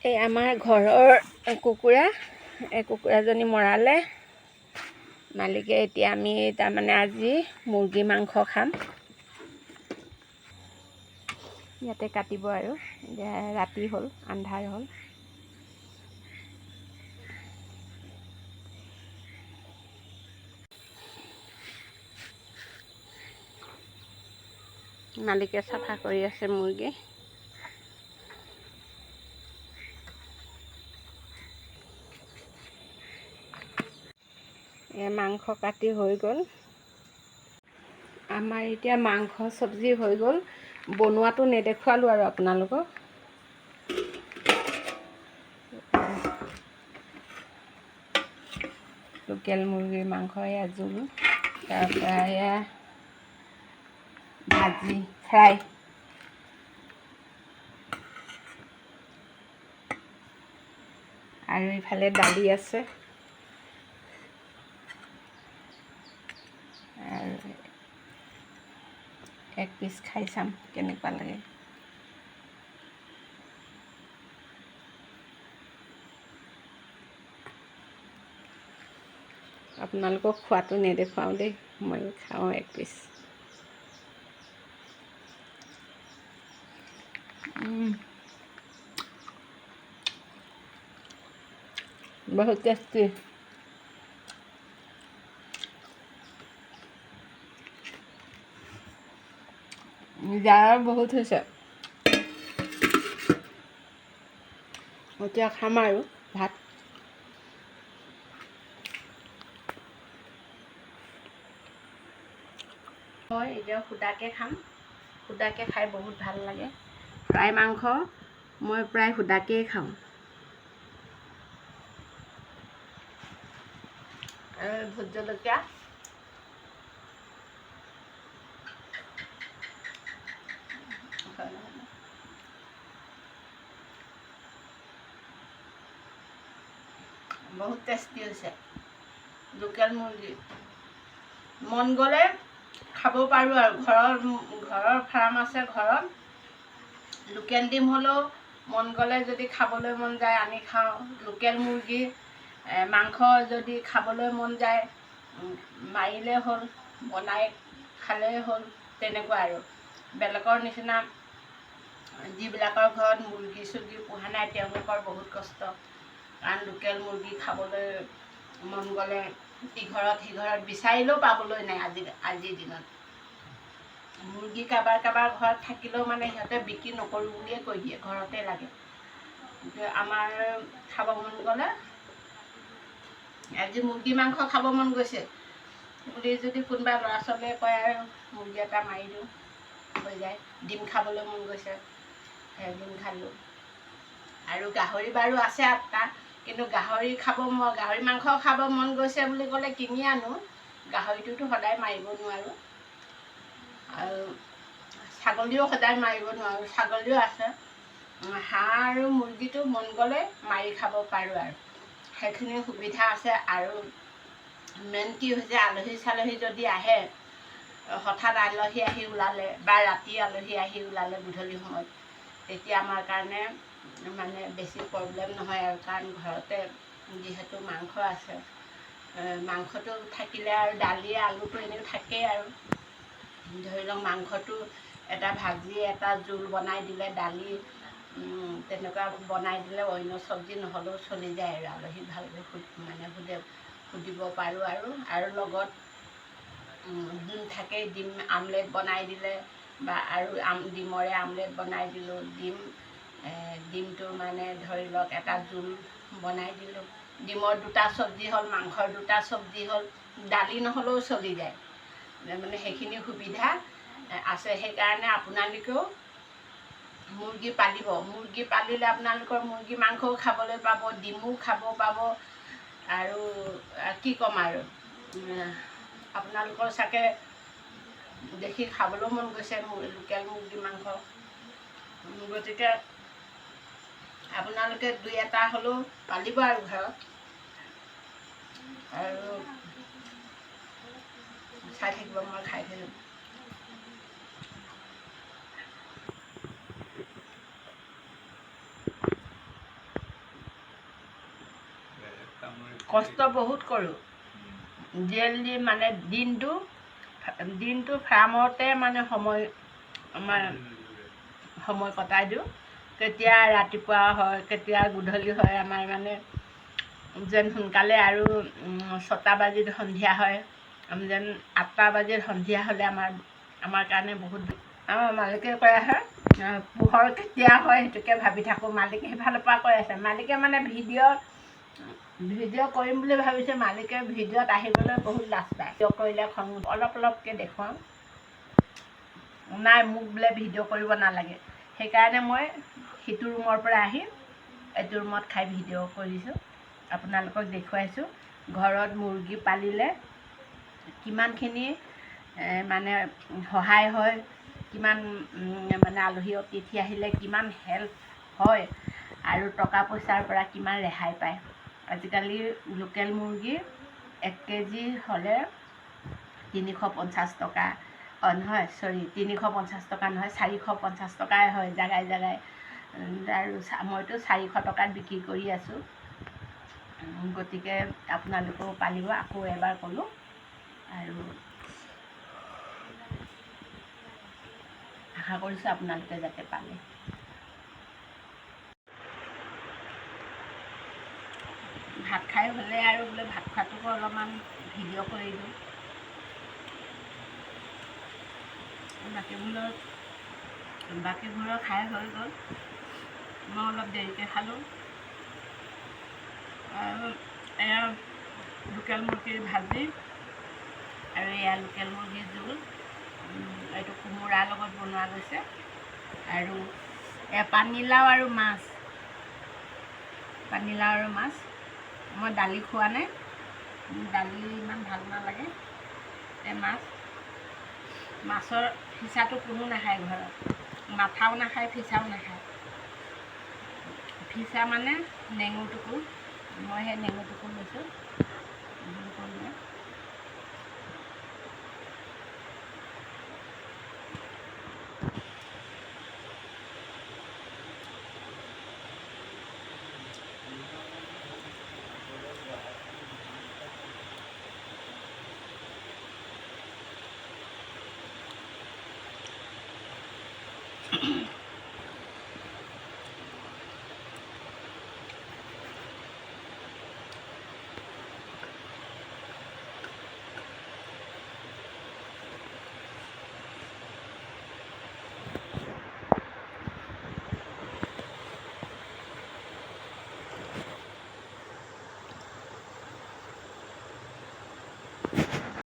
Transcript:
এই আমাৰ ঘৰৰ কুকুৰা, এই কুকুৰাজনী মৰালে। মালিকে এতিয়া আমি তাৰমানে আজি মুৰ্গী মাংস খাম। ইয়াতে কাটিব আৰু এতিয়া ৰাতি হ'ল, আন্ধাৰ হ'ল। মালিকে চাফা কৰি আছে মুৰ্গী। মাংস কাটি হৈ গ'ল। আমাৰ এতিয়া মাংস চব্জি হৈ গ'ল। বনোৱাটো নেদেখুৱালোঁ আৰু আপোনালোকক। লোকেল মুৰ্গীৰ মাংস এয়া জোল, তাৰপৰা এয়া ভাজি ফ্ৰাই। আৰু ইফালে দালি আছে। আৰু এক পিচ খাই চাম কেনেকুৱা লাগে। আপোনালোকক খোৱাটো নেদেখুৱাওঁ দেই, ময়ো খাওঁ এক পিচ। বহুত টেষ্টি। জাৰৰ বহুত হৈছে। এতিয়া খাম আৰু ভাত। মই এতিয়া সুদাকে খাম। সুদাকে খাই বহুত ভাল লাগে। ফ্ৰাই মাংস মই প্ৰায় সুদাকেই খাওঁ। আৰু ভোট জলকীয়া। বহুত টেষ্টি হৈছে লোকেল মুৰ্গী। মন গ'লে খাব পাৰোঁ আৰু ঘৰৰ ফাৰ্ম আছে ঘৰত। লোকেল ডিম হ'লেও মন গ'লে যদি খাবলৈ মন যায় আনি খাওঁ। লোকেল মুৰ্গী মাংস যদি খাবলৈ মন যায় মাৰিলে হ'ল, বনাই খালেই হ'ল, তেনেকুৱা আৰু। বেলেগৰ নিচিনা যিবিলাকৰ ঘৰত মুৰ্গী চুৰ্গী পোহা নাই তেওঁলোকৰ বহুত কষ্ট। কাৰণ লোকেল মুৰ্গী খাবলৈ মন গ'লে ইঘৰত সিঘৰত বিচাৰিলেও পাবলৈ নাই আজিৰ দিনত। মুৰ্গী কাৰোবাৰ ঘৰত থাকিলেও মানে সিহঁতে বিক্ৰী নকৰোঁ বুলিয়ে কৈ দিয়ে, ঘৰতে লাগে। কিন্তু আমাৰ খাব মন গ'লে, আজি মুৰ্গী মাংস খাব মন গৈছে বুলি যদি কোনোবা ল'ৰা ছোৱালীয়ে কয় আৰু মুৰ্গী এটা মাৰি দিওঁ, হৈ যায়। ডিম খাবলৈ মন গৈছে, সেই ডিম খালোঁ। আৰু গাহৰি বাৰু আছে 8টা, কিন্তু গাহৰি মাংস খাব মন গৈছে বুলি ক'লে কিনি আনো। গাহৰিটোতো সদায় মাৰিব নোৱাৰোঁ। আৰু ছাগলীও সদায় মাৰিব নোৱাৰোঁ, ছাগলীও আছে। হাঁহ আৰু মুৰ্গীটো মন গ'লে মাৰি খাব পাৰোঁ আৰু সেইখিনি সুবিধা আছে। আৰু মেইন কি হৈছে, আলহী চালহী যদি আহে, হঠাৎ আলহী আহি ওলালে বা ৰাতি আলহী আহি ওলালে গধূলি সময়ত, তেতিয়া আমাৰ কাৰণে মানে বেছি প্ৰব্লেম নহয় আৰু। কাৰণ ঘৰতে যিহেতু মাংস আছে, মাংসটো থাকিলে আৰু দালি আলুটো এনেও থাকেই আৰু। ধৰি লওক মাংসটো এটা ভাজি এটা জোল বনাই দিলে, দালি তেনেকুৱা বনাই দিলে অন্য চব্জি নহ'লেও চলি যায় আৰু। আলহীক ভালকৈ সুধিব পাৰোঁ আৰু লগত ডিম থাকেই। ডিম আমলেট বনাই দিলে বা আৰু ডিমৰে আমলেট বনাই দিলোঁ। ডিমটো মানে ধৰি লওক এটা জোল বনাই দিলোঁ। ডিমৰ 2টা চব্জি হ'ল, মাংসৰ 2টা চব্জি হ'ল, দালি নহ'লেও চলি যায়। মানে সেইখিনি সুবিধা আছে। সেইকাৰণে আপোনালোকেও মুৰ্গী পালিব। মুৰ্গী পালিলে আপোনালোকৰ মুৰ্গী মাংসও খাবলৈ পাব, ডিমো খাব পাব। আৰু কি ক'ম আৰু, আপোনালোকৰ চাগে দেখি খাবলৈও মন গৈছে লোকেল মুৰ্গী মাংস। গতিকে আপোনালোকে 2-এটা হ'লেও পালিব আৰু ঘৰত। আৰু চাই থাকিব, মই খাই থাকিম। কষ্ট বহুত কৰোঁ। ডেইলি মানে দিনটো ফাৰ্মতে মানে সময় কটাই দিওঁ। কেতিয়া ৰাতিপুৱা হয়, কেতিয়া গধূলি হয়। আমাৰ মানে যেন সোনকালে আৰু 6টা বাজিত সন্ধিয়া হয়, যেন 8টা বাজিত সন্ধিয়া হ'লে আমাৰ কাৰণে বহুত। আমাৰ মালিকে কৈ আছে পোহৰ কেতিয়া হয় সেইটোকে ভাবি থাকোঁ। মালিকে সেইফালৰ পৰা কৈ আছে। মালিকে মানে ভিডিঅ' কৰিম বুলি ভাবিছে। মালিকে ভিডিঅ'ত আহিবলৈ বহুত লাজ পায়। ভিডিঅ' কৰিলে খং অলপকৈ দেখুৱাওঁ। নাই, মোক বোলে ভিডিঅ' কৰিব নালাগে। সেইকাৰণে মই সিটো ৰুমৰ পৰা আহি এইটো ৰুমত খাই ভিডিঅ' কৰিছোঁ, আপোনালোকক দেখুৱাইছোঁ। ঘৰত মুৰ্গী পালিলে কিমানখিনি মানে সহায় হয়, কিমান মানে আলহী অতিথি আহিলে কিমান হেল্প হয় আৰু টকা পইচাৰ পৰা কিমান ৰেহাই পায়। আজিকালি লোকেল মুৰ্গী 1 কেজি হ'লে 350 টকা। নহয় 350 টকা নহয়, 450 টকাই হয় জেগাই জেগাই। আৰু মইতো 400 টকাত বিক্ৰী কৰি আছোঁ। গতিকে আপোনালোকেও পালিব। আকৌ এবাৰ ক'লোঁ আৰু আশা কৰিছোঁ আপোনালোকে যাতে পালে। ভাত খাই হ'লে আৰু বোলে ভাত খোৱাটোকো অলপমান ভিডিঅ' কৰি দিওঁ। বাকীবোৰৰ খাই হৈ গ'ল। মই অলপ দেৰিকৈ খালোঁ। আৰু এয়া লোকেল মুৰ্গীৰ ভাজি আৰু এয়া লোকেল মুৰ্গীৰ জোল। এইটো কোমোৰাৰ লগত বনোৱা গৈছে। আৰু এয়া পানীলাও আৰু মাছ। মই দালি খোৱা নাই, দালি ইমান ভাল নালাগে। মাছৰ ফিচাটো কোনো নাখায় ঘৰত। মাথাও নাখায়, ফিচাও নাখায়। ফিচা মানে নেঙুটোকো, মই সেই নেঙুটোকো লৈছোঁ।